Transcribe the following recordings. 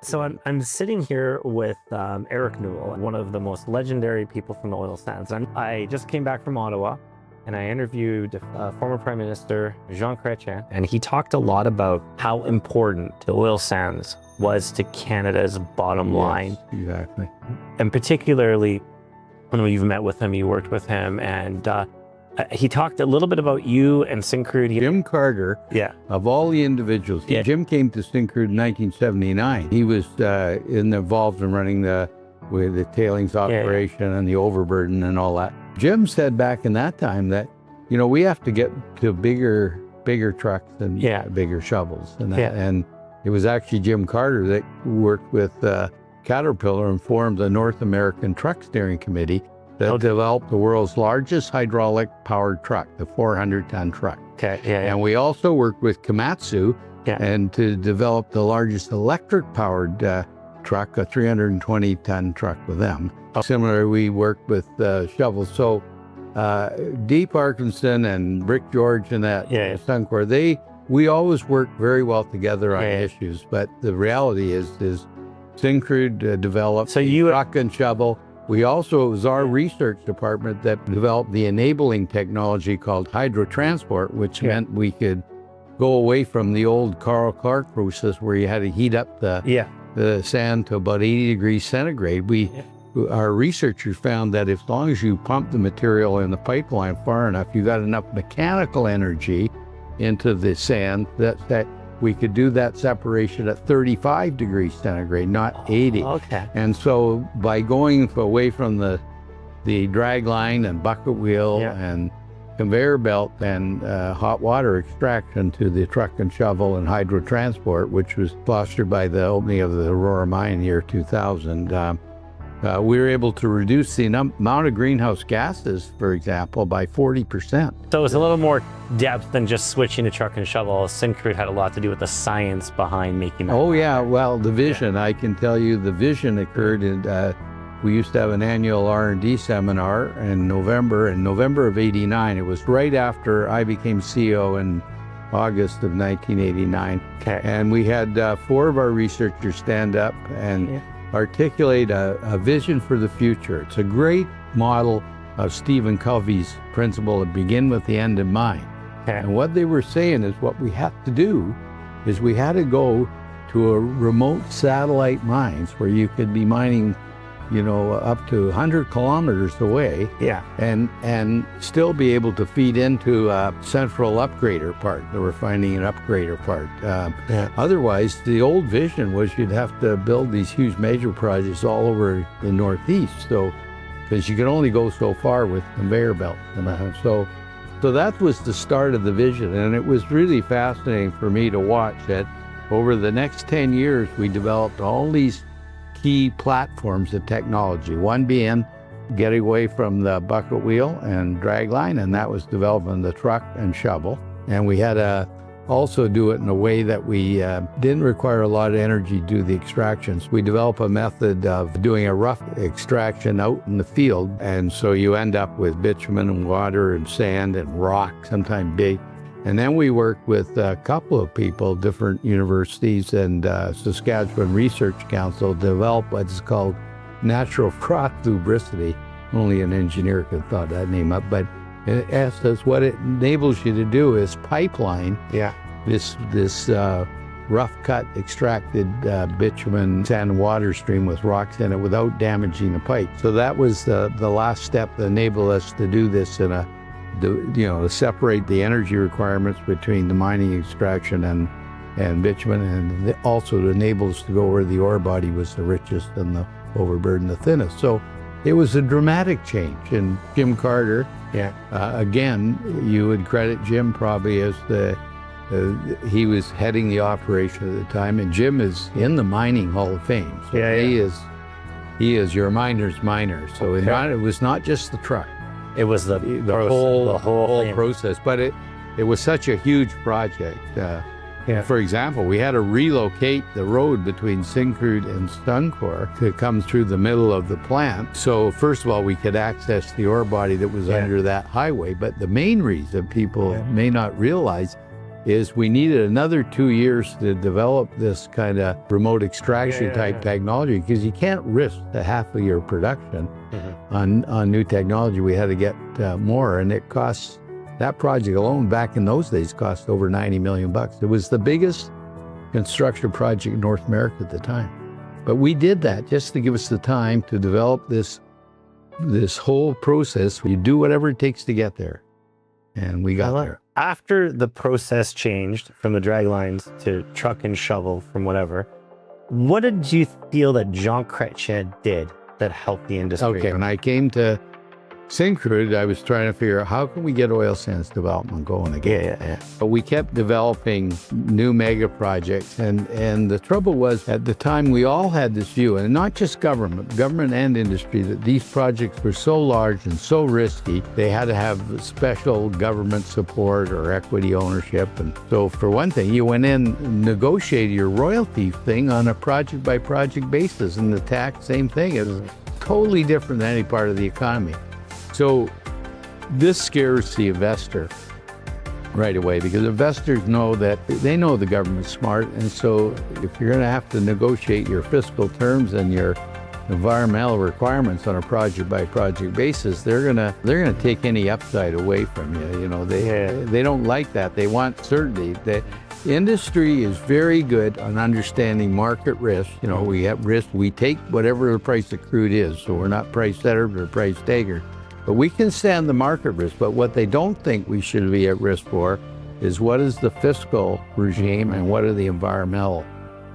So I'm sitting here with Eric Newell, one of the most legendary people from the oil sands. I just came back from Ottawa and I interviewed former Prime Minister Jean Chrétien, and he talked a lot about how important the oil sands was to Canada's bottom line. Exactly. And particularly when you've met with him, you worked with him, and he talked a little bit about you and Syncrude. Jim Carter, of all the individuals, Jim came to Syncrude in 1979. He was involved in running the tailings operation and the overburden and all that. Jim said back in that time that, we have to get to bigger trucks and bigger shovels. And it was actually Jim Carter that worked with Caterpillar and formed the North American Truck Steering Committee that developed the world's largest hydraulic powered truck, the 400-ton truck. And we also worked with Komatsu and to develop the largest electric powered truck, a 320-ton truck with them. Similarly, we worked with shovels. So Dee Parkinson and Rick George and that Suncor, we always worked very well together on issues. But the reality is Syncrude developed truck and shovel. We also, it was our research department that developed the enabling technology called hydrotransport, which meant we could go away from the old Carl Clark process where you had to heat up the sand to about 80 degrees centigrade. Our researchers found that as long as you pump the material in the pipeline far enough, you got enough mechanical energy into the sand that we could do that separation at 35 degrees centigrade, not 80. And so by going away from the drag line and bucket wheel and conveyor belt and hot water extraction to the truck and shovel and hydrotransport, which was fostered by the opening of the Aurora mine in the year 2000, we were able to reduce the amount of greenhouse gases, for example, by 40%. So it was a little more depth than just switching to truck and shovel. Syncrude had a lot to do with the science behind making that. Oh yeah, well, the vision, I can tell you the vision occurred in, we used to have an annual R&D seminar in November of '89. It was right after I became CEO in August of 1989. And we had 4 of our researchers stand up and articulate a vision for the future. It's a great model of Stephen Covey's principle of begin with the end in mind. And what they were saying is what we have to do is we had to go to a remote satellite mines where you could be mining, up to 100 kilometers away and still be able to feed into a central upgrader part. They were finding an upgrader part. Otherwise, the old vision was you'd have to build these huge major projects all over the Northeast. So, because you could only go so far with conveyor belts. So that was the start of the vision. And it was really fascinating for me to watch that over the next 10 years, we developed all these key platforms of technology, one being getting away from the bucket wheel and drag line, and that was developing the truck and shovel. And we had to also do it in a way that we didn't require a lot of energy to do the extractions. We developed a method of doing a rough extraction out in the field, and so you end up with bitumen and water and sand and rock, sometimes big. And then we worked with a couple of people, different universities and Saskatchewan Research Council, to develop what's called natural froth lubricity. Only an engineer could have thought that name up, but in essence, what it enables you to do is pipeline this rough cut extracted bitumen sand and water stream with rocks in it without damaging the pipe. So that was the last step that enabled us to do this in to separate the energy requirements between the mining extraction and bitumen, and also to enable us to go where the ore body was the richest and the overburden the thinnest. So it was a dramatic change. And Jim Carter, again, you would credit Jim probably as he was heading the operation at the time, and Jim is in the Mining Hall of Fame. So he is your miner's miner. So it was not just the truck. It was the whole process, but it was such a huge project. For example, we had to relocate the road between Syncrude and Suncor to come through the middle of the plant. So first of all, we could access the ore body that was under that highway. But the main reason people may not realize is we needed another 2 years to develop this kind of remote extraction type technology, because you can't risk the half of your production on new technology. We had to get more, and it costs, that project alone back in those days cost over $90 million. It was the biggest construction project in North America at the time. But we did that just to give us the time to develop this whole process. You do whatever it takes to get there. And we got there. After the process changed from the drag lines to truck and shovel from whatever, what did you feel that Jean Chrétien did that helped the industry? Okay, when I came to Syncrude, I was trying to figure out how can we get oil sands development going again. But we kept developing new mega projects, and the trouble was, at the time we all had this view, and not just government and industry, that these projects were so large and so risky, they had to have special government support or equity ownership. And so for one thing, you went in and negotiated your royalty thing on a project by project basis, and the tax, same thing. It was totally different than any part of the economy. So this scares the investor right away, because investors know that they know the government's smart, and so if you're going to have to negotiate your fiscal terms and your environmental requirements on a project by project basis, they're gonna take any upside away from you. You know, they don't like that. They want certainty. The industry is very good on understanding market risk. You know, we have risk. We take whatever the price of crude is, so we're not price setters or price takers. But we can stand the market risk. But what they don't think we should be at risk for is what is the fiscal regime and what are the environmental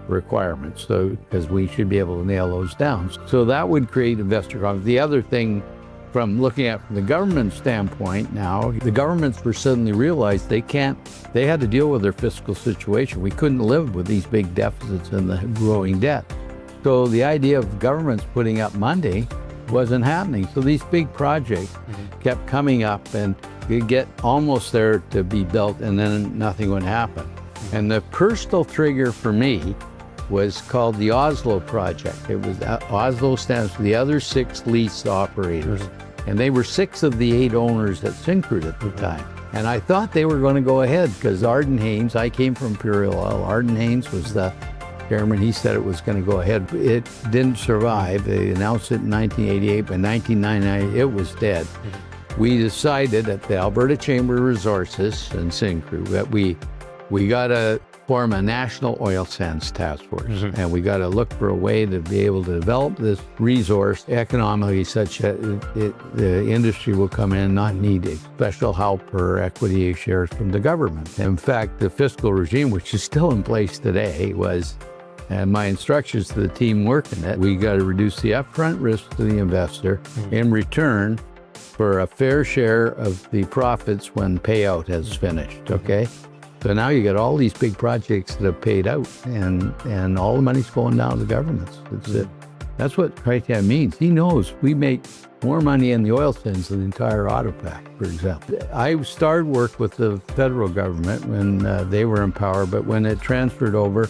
requirements. So, because we should be able to nail those down. So that would create investor confidence. The other thing, from looking at from the government standpoint now, the governments were suddenly realized they had to deal with their fiscal situation. We couldn't live with these big deficits and the growing debt. So the idea of governments putting up money wasn't happening. So these big projects kept coming up, and you'd get almost there to be built, and then nothing would happen. And the personal trigger for me was called the Oslo Project. It was Oslo stands for the other 6 lease operators, and they were 6 of the 8 owners at Syncrude at the time. And I thought they were going to go ahead, because Arden Haynes, I came from Imperial Oil, Arden Haynes was the chairman. He said it was going to go ahead. It didn't survive. They announced it in 1988, but in 1999 it was dead. We decided at the Alberta Chamber of Resources and Syncrude that we got to form a national oil sands task force, and we got to look for a way to be able to develop this resource economically such that the industry will come in and not need special help or equity shares from the government. In fact, the fiscal regime, which is still in place today, was, and my instructions to the team working it, we got to reduce the upfront risk to the investor in return for a fair share of the profits when payout has finished, okay? So now you got all these big projects that have paid out, and all the money's going down to the governments. That's it. That's what Chrétien means. He knows we make more money in the oil sands than the entire auto pack, for example. I started work with the federal government when they were in power, but when it transferred over,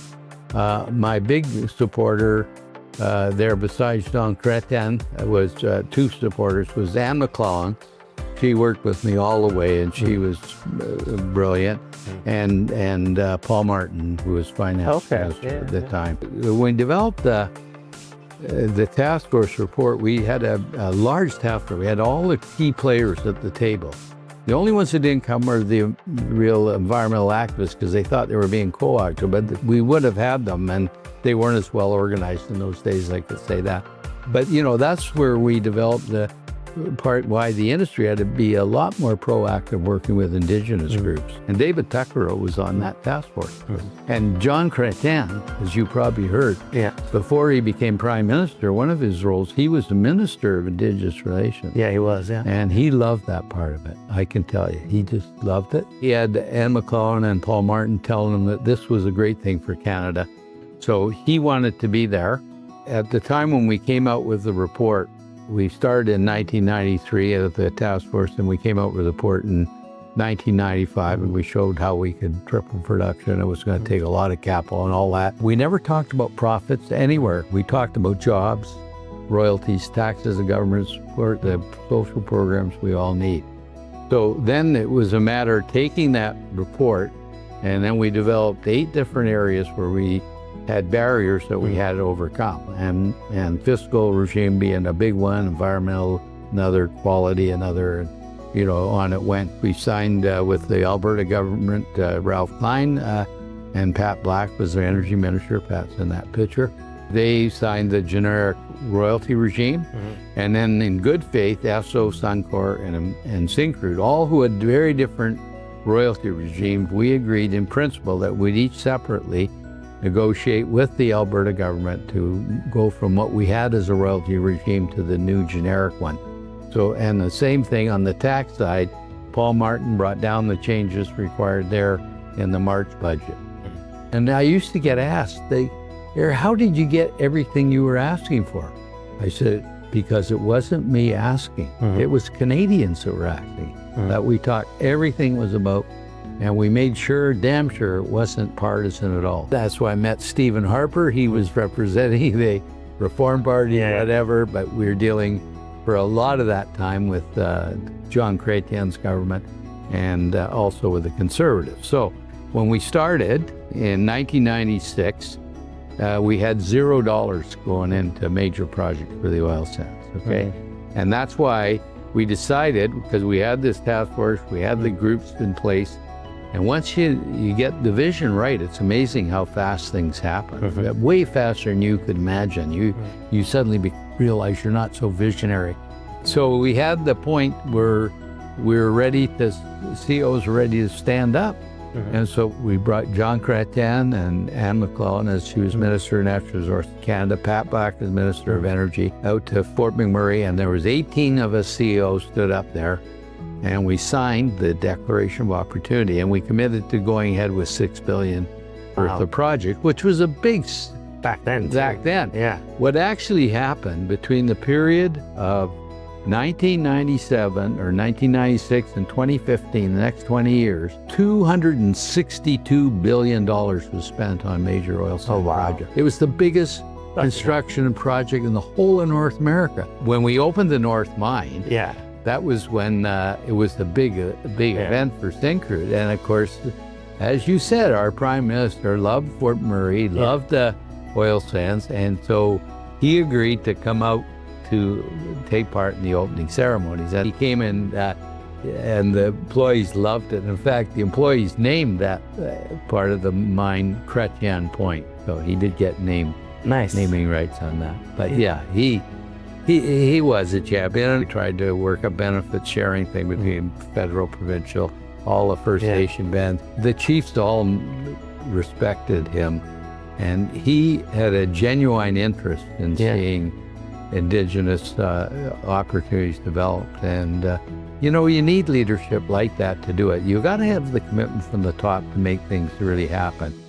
my big supporter there, besides Jean Chrétien, was 2 supporters, was Anne McClellan. She worked with me all the way, and she was brilliant. And Paul Martin, who was finance minister at the time. When we developed the task force report, we had a large task force. We had all the key players at the table. The only ones that didn't come were the real environmental activists, because they thought they were being co-opted, but we would have had them, and they weren't as well organized in those days, I could say that. But, you know, that's where we developed the part why the industry had to be a lot more proactive working with Indigenous groups. And David Tuckero was on that task force. And Jean Chrétien, as you probably heard, before he became Prime Minister, one of his roles, he was the Minister of Indigenous Relations. Yeah, he was, And he loved that part of it, I can tell you. He just loved it. He had Anne McClellan and Paul Martin telling him that this was a great thing for Canada. So he wanted to be there. At the time when we came out with the report, we started in 1993 at the task force, and we came out with a report in 1995, and we showed how we could triple production. It was going to take a lot of capital and all that. We never talked about profits anywhere. We talked about jobs, royalties, taxes, and government support, the social programs we all need. So then it was a matter of taking that report And then we developed 8 different areas where we had barriers that we had to overcome. And fiscal regime being a big one, environmental, another, quality, another, you know, on it went. We signed with the Alberta government, Ralph Klein, and Pat Black was the energy minister. Pat's in that picture. They signed the generic royalty regime. And then in good faith, Esso, Suncor, and Syncrude, all who had very different royalty regimes, we agreed in principle that we'd each separately negotiate with the Alberta government to go from what we had as a royalty regime to the new generic one. So, and the same thing on the tax side, Paul Martin brought down the changes required there in the March budget. And I used to get asked, Eric, how did you get everything you were asking for? I said, because it wasn't me asking. It was Canadians that were asking. That we talked, everything was about, and we made sure, damn sure, it wasn't partisan at all. That's why I met Stephen Harper. He was representing the Reform Party, whatever, but we were dealing for a lot of that time with John Chrétien's government and also with the Conservatives. So when we started in 1996, we had $0 going into major projects for the oil sands, okay? And that's why we decided, because we had this task force, we had the groups in place, and once you get the vision right, it's amazing how fast things happen. Way faster than you could imagine. You suddenly realize you're not so visionary. So we had the point where we were ready to, CEOs were ready to stand up. And so we brought John Chrétien and Anne McClellan, as she was Minister of Natural Resources Canada, Pat Black as Minister of Energy, out to Fort McMurray, and there was 18 of us CEOs stood up there, and we signed the Declaration of Opportunity, and we committed to going ahead with $6 billion worth of project, which was a big back then. Yeah. What actually happened between the period of 1997 or 1996 and 2015, the next 20 years, $262 billion was spent on major oil sands projects. It was the biggest construction project in the whole of North America. When we opened the North Mine, that was when it was the big event for Syncrude. And of course, as you said, our Prime Minister loved Fort McMurray, loved the oil sands, and so he agreed to come out to take part in the opening ceremonies. And he came in, and the employees loved it. In fact, the employees named that part of the mine Chrétien Point. So he did get naming rights on that. But yeah, he was a champion. He tried to work a benefit sharing thing between federal, provincial, all the First Nation bands. The chiefs all respected him, and he had a genuine interest in seeing Indigenous opportunities developed. And you know, you need leadership like that to do it. You got to have the commitment from the top to make things really happen.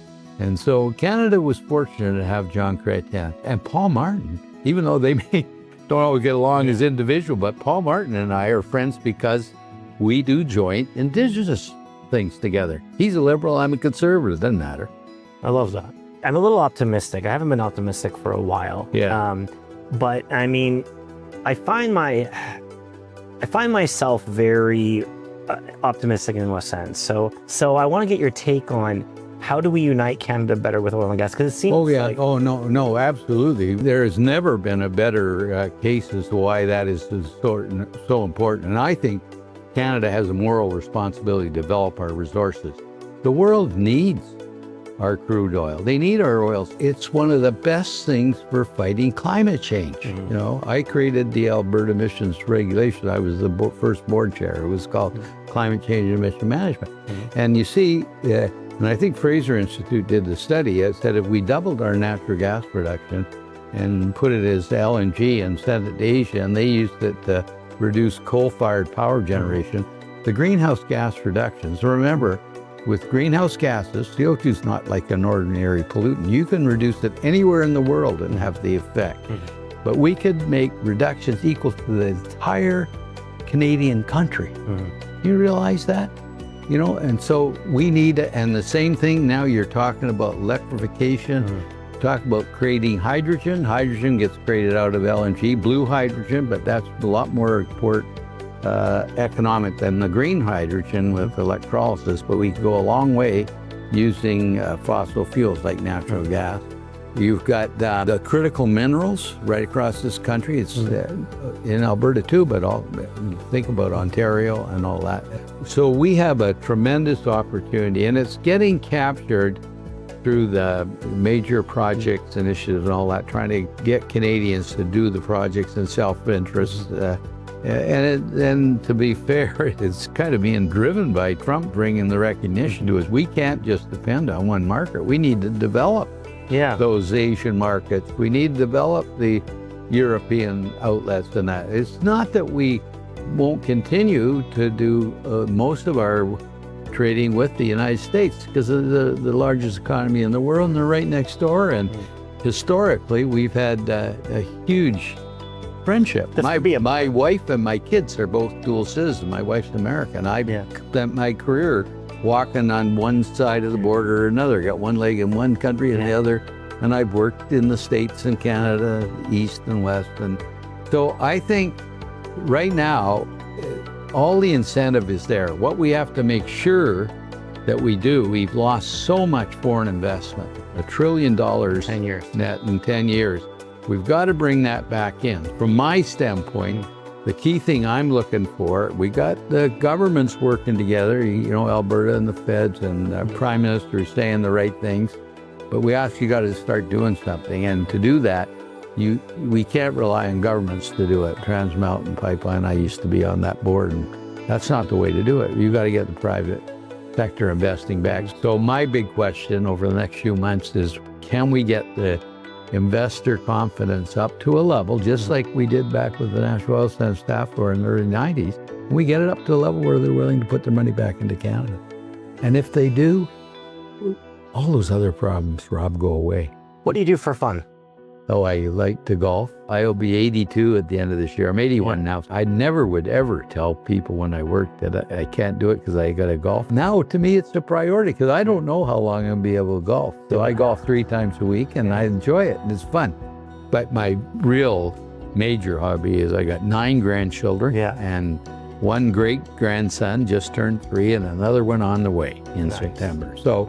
And so Canada was fortunate to have John Chrétien and Paul Martin, even though they don't always get along as individuals, but Paul Martin and I are friends because we do joint Indigenous things together. He's a liberal, I'm a conservative, doesn't matter. I love that. I'm a little optimistic. I haven't been optimistic for a while. But I mean, I find myself very optimistic in a sense. So I want to get your take on how do we unite Canada better with oil and gas? Because it seems no, absolutely. There has never been a better case as to why that is so important. And I think Canada has a moral responsibility to develop our resources. The world needs our crude oil. They need our oils. It's one of the best things for fighting climate change. You know, I created the Alberta Emissions Regulation. I was the first board chair. It was called Climate Change and Emission Management. And you see, and I think Fraser Institute did the study. It said if we doubled our natural gas production and put it as LNG and sent it to Asia, and they used it to reduce coal-fired power generation, the greenhouse gas reductions, remember, with greenhouse gases, CO2 is not like an ordinary pollutant. You can reduce it anywhere in the world and have the effect. But we could make reductions equal to the entire Canadian country. You realize that? You know, and so we need, and the same thing now you're talking about electrification, talk about creating hydrogen. Hydrogen gets created out of LNG, blue hydrogen, but that's a lot more economic than the green hydrogen with electrolysis, but we can go a long way using fossil fuels like natural gas. You've got the critical minerals right across this country. It's in Alberta too, but think about Ontario and all that. So we have a tremendous opportunity, and it's getting captured through the major projects initiatives and all that, trying to get Canadians to do the projects in self-interest. And to be fair, it's kind of being driven by Trump bringing the recognition to us. We can't just depend on one market. We need to develop those Asian markets. We need to develop the European outlets and that. It's not that we won't continue to do most of our trading with the United States because of the largest economy in the world, and they're right next door. And historically, we've had a huge friendship. My wife and my kids are both dual citizens. My wife's American. I spent my career walking on one side of the border or another. Got one leg in one country and the other. And I've worked in the States and Canada, East and West. And so I think right now, all the incentive is there. What we have to make sure that we do, we've lost so much foreign investment, $1 trillion 10 years. net in 10 years. We've got to bring that back in. From my standpoint, the key thing I'm looking for, we got the governments working together, Alberta and the feds and the Prime Minister saying the right things, but we actually got to start doing something. And to do that, we can't rely on governments to do it. Trans Mountain Pipeline, I used to be on that board, and that's not the way to do it. You got to get the private sector investing back. So my big question over the next few months is, can we get the investor confidence up to a level, just like we did back with the National Oil Sands staff or in the early 90s, we get it up to a level where they're willing to put their money back into Canada. And if they do, all those other problems, Rob, go away. What do you do for fun? Oh, I like to golf. I'll be 82 at the end of this year. I'm 81 now. I never would ever tell people when I worked that I can't do it because I got to golf. Now, to me, it's a priority because I don't know how long I'm going to be able to golf. So I golf 3 times a week and I enjoy it and it's fun. But my real major hobby is I got 9 grandchildren and 1 great-grandson just turned 3 and another one on the way in September. So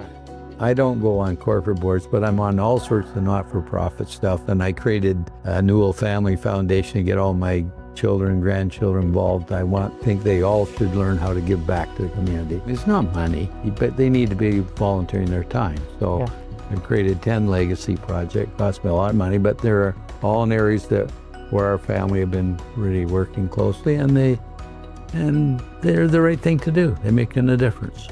I don't go on corporate boards, but I'm on all sorts of not-for-profit stuff. And I created a Newell Family Foundation to get all my children and grandchildren involved. I think they all should learn how to give back to the community. It's not money, but they need to be volunteering their time. So I've created 10 legacy projects. Cost me a lot of money, but they're all in areas where our family have been really working closely, and they're the right thing to do. They're making a difference.